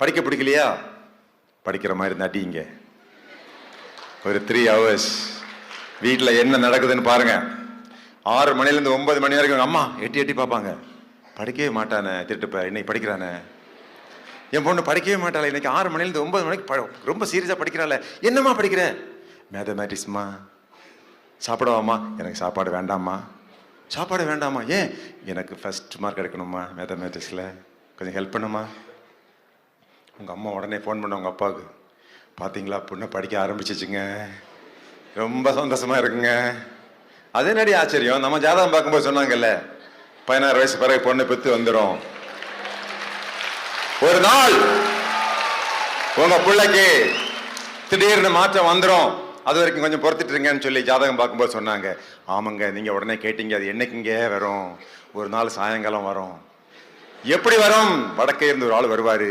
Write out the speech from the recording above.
படிக்க பிடிக்கலையா? படிக்கிற மாதிரி இருந்தா அடிங்க. ஒரு 3 hours வீட்டில் என்ன நடக்குதுன்னு பாருங்க. 6 மணிலேருந்து 9 மணி வரைக்கும் அம்மா எட்டி எட்டி பார்ப்பாங்க. படிக்கவே மாட்டானே, திருட்டுப்ப இன்னைக்கு படிக்கிறானே. என் பொண்ணு படிக்கவே மாட்டாளே, இன்னைக்கு 6 மணிலேருந்து 9 மணிக்கு ரொம்ப சீரியஸாக படிக்கிறாள். என்னம்மா படிக்கிற? மேத்தமேட்டிக்ஸ்மா. சாப்பிடவாம்மா? எனக்கு சாப்பாடு வேண்டாம்மா. சாப்பாடு வேண்டாமா? ஏன்? எனக்கு ஃபர்ஸ்ட் மார்க் எடுக்கணும்மா மேத்தமேட்டிக்ஸில், கொஞ்சம் ஹெல்ப் பண்ணுமா. உங்கள் அம்மா உடனே ஃபோன் பண்ண உங்கள் அப்பாவுக்கு, பார்த்தீங்களா பொண்ணை படிக்க ஆரம்பிச்சிச்சுங்க, ரொம்ப சந்தோஷமா இருக்குங்க. அதே நடி ஆச்சரியம், நம்ம ஜாதகம் பார்க்கும்போது சொன்னாங்கல்ல 16 வயசு பிறகு பொண்ணை பெற்று வந்துடும். ஒரு நாள் உங்க பிள்ளைக்கு திடீர்னு மாற்றம் வந்துடும், அது வரைக்கும் கொஞ்சம் பொறுத்துட்டு இருங்கன்னு சொல்லி ஜாதகம் பார்க்கும்போது சொன்னாங்க. ஆமாங்க, நீங்க உடனே கேட்டீங்க, அது என்னைக்குங்க வரும்? ஒரு நாள் சாயங்காலம் வரும். எப்படி வரும்? வடக்கே இருந்து ஒரு ஆள் வருவாரு.